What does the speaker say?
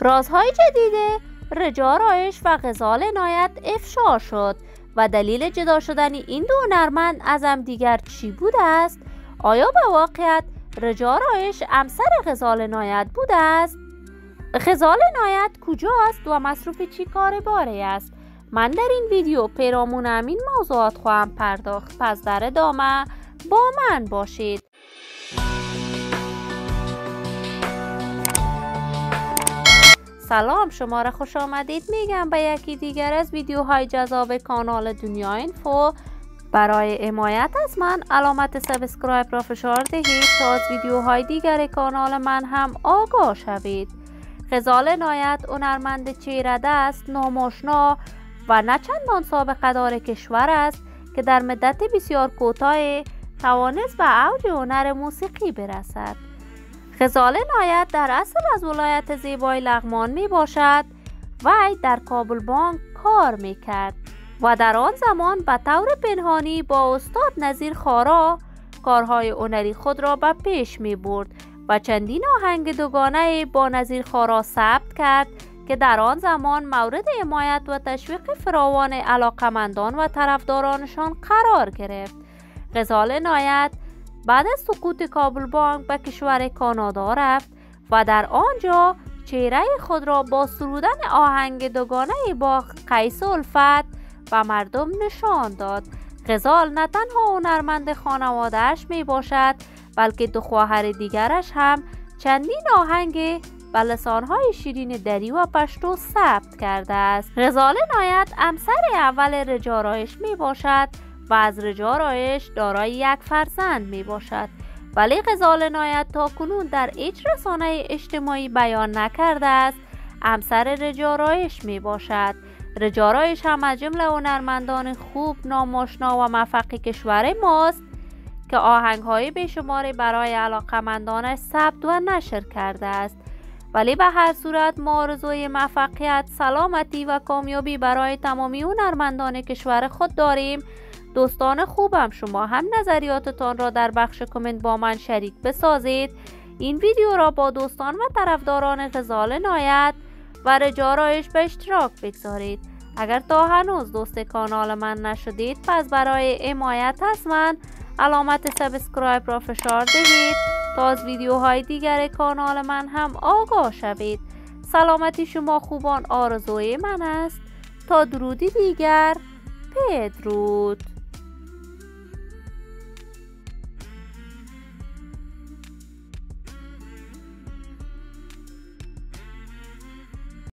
رازهای جدید رجا رایش و غزال عنایت افشا شد و دلیل جدا شدن این دو هنرمند از هم دیگر چی بوده است؟ آیا به واقعیت رجا رایش همسر غزال عنایت بوده است؟ غزال عنایت کجاست و مصروف چی کار باره است؟ من در این ویدیو پیرامون همین موضوعات خواهم پرداخت، پس در ادامه با من باشید. سلام، شما را خوش آمدید میگم به یکی دیگر از ویدیوهای جذاب کانال دنیا اینفو. برای حمایت از من علامت سابسکرایب را فشار دهید تا از ویدیوهای دیگر کانال من هم آگاه شوید. غزال عنایت هنرمند چهره دست، ناماشنا و نه چندان سابقه دار کشور است که در مدت بسیار کوتاه توانست به اوج هنر موسیقی برسد. غزال عنایت در اصل از ولایت زیبای لغمان می باشد. وی در کابل بانک کار می کرد و در آن زمان به طور پنهانی با استاد نظیر خارا کارهای هنری خود را به پیش می برد و چندین آهنگ دوگانه با نظیر خارا ثبت کرد که در آن زمان مورد حمایت و تشویق فراوان علاقمندان و طرفدارانشان قرار گرفت. غزال عنایت بعد از سقوط کابل بانک به کشور کانادا رفت و در آنجا چهره خود را با سرودن آهنگ دوگانه با قیس الفت و مردم نشان داد. غزال نه تنها هنرمند خانواده‌اش می باشد بلکه دو خواهر دیگرش هم چندین آهنگ به لسانهای شیرین دری و پشتو ثبت کرده است. غزال عنایت همسر اول رجا رایش می باشد و از رجا رایش دارای یک فرزند می باشد، ولی غزال عنایت تا کنون در هیچ رسانه اجتماعی بیان نکرده است همسر رجا رایش می باشد. رجا رایش هم از جمله هنرمندان خوب، ناماشنا و موفق کشور ماست که آهنگ‌های بیشماری برای علاقمندانش ثبت و نشر کرده است. ولی به هر صورت ما آرزوی موفقیت، سلامتی و کامیابی برای تمامی هنرمندان کشور خود داریم. دوستان خوبم، شما هم نظریاتتان را در بخش کامنت با من شریک بسازید. این ویدیو را با دوستان و طرفداران غزال عنایت و رجا رایش به اشتراک بگذارید. اگر تا هنوز دوست کانال من نشدید پس برای حمایت از من علامت سابسکرایب را فشار دهید تا از ویدیوهای دیگر کانال من هم آگاه شوید. سلامتی شما خوبان آرزوی من است. تا درودی دیگر، بدرود.